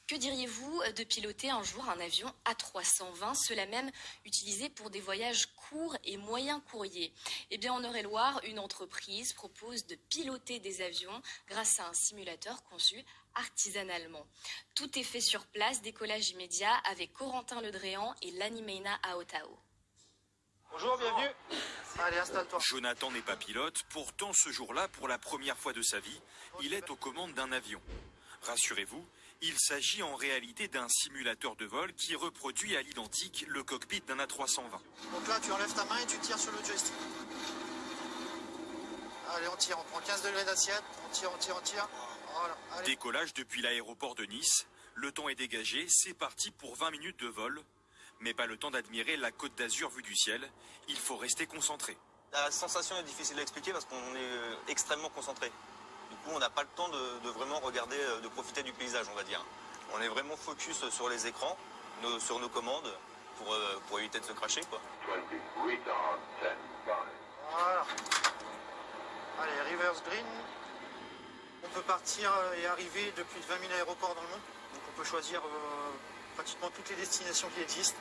Que diriez-vous de piloter un jour un avion A320, cela même utilisé pour des voyages courts et moyens courriers? Eh bien, en Eure-et-Loire, une entreprise propose de piloter des avions grâce à un simulateur conçu artisanalement. Tout est fait sur place, décollage immédiat avec Corentin Ledréan et Lani Meina Aotao. Bonjour, bienvenue. Allez, installe-toi. Jonathan n'est pas pilote, pourtant ce jour-là, pour la première fois de sa vie, il est aux commandes d'un avion. Rassurez-vous, il s'agit en réalité d'un simulateur de vol qui reproduit à l'identique le cockpit d'un A320. Donc là, tu enlèves ta main et tu tires sur le joystick. Allez, on tire, on prend 15 degrés d'assiette, on tire. Voilà, allez. Décollage depuis l'aéroport de Nice, le temps est dégagé, c'est parti pour 20 minutes de vol. Mais pas le temps d'admirer la Côte d'Azur vue du ciel, il faut rester concentré. La sensation est difficile à expliquer parce qu'on est extrêmement concentré. Du coup, on n'a pas le temps de vraiment regarder, de profiter du paysage, on va dire. On est vraiment focus sur les écrans, sur nos commandes, pour éviter de se cracher, quoi. Voilà. Allez, reverse green. On peut partir et arriver depuis 20 000 aéroports dans le monde. Donc on peut choisir pratiquement toutes les destinations qui existent.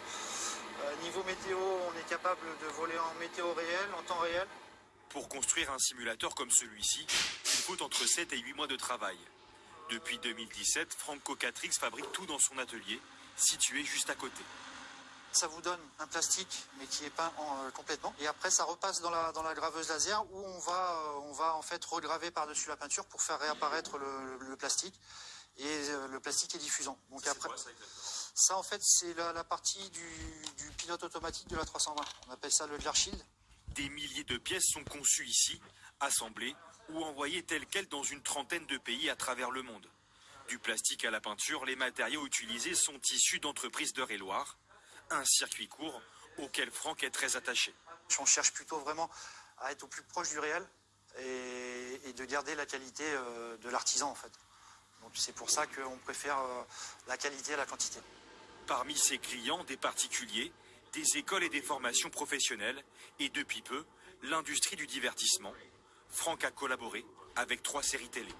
Niveau météo, on est capable de voler en météo réel, en temps réel. Pour construire un simulateur comme celui-ci, il faut entre 7 et 8 mois de travail. Depuis 2017, Franco Catrix fabrique tout dans son atelier, situé juste à côté. Ça vous donne un plastique, mais qui est peint complètement. Et après, ça repasse dans la graveuse laser où on va en fait regraver par-dessus la peinture pour faire réapparaître le plastique. Et le plastique est diffusant. Donc après, quoi, ça en fait, c'est la partie du pilote automatique de la 320. On appelle ça le Glare Shield. Des milliers de pièces sont conçues ici, assemblées ou envoyées telles quelles dans une trentaine de pays à travers le monde. Du plastique à la peinture, les matériaux utilisés sont issus d'entreprises d'Eure-et-Loire, un circuit court auquel Franck est très attaché. On cherche plutôt vraiment à être au plus proche du réel et de garder la qualité de l'artisan en fait. Donc c'est pour ça qu'on préfère la qualité à la quantité. Parmi ses clients, des particuliers, des écoles et des formations professionnelles, et depuis peu, l'industrie du divertissement. Franck a collaboré avec 3 séries télé.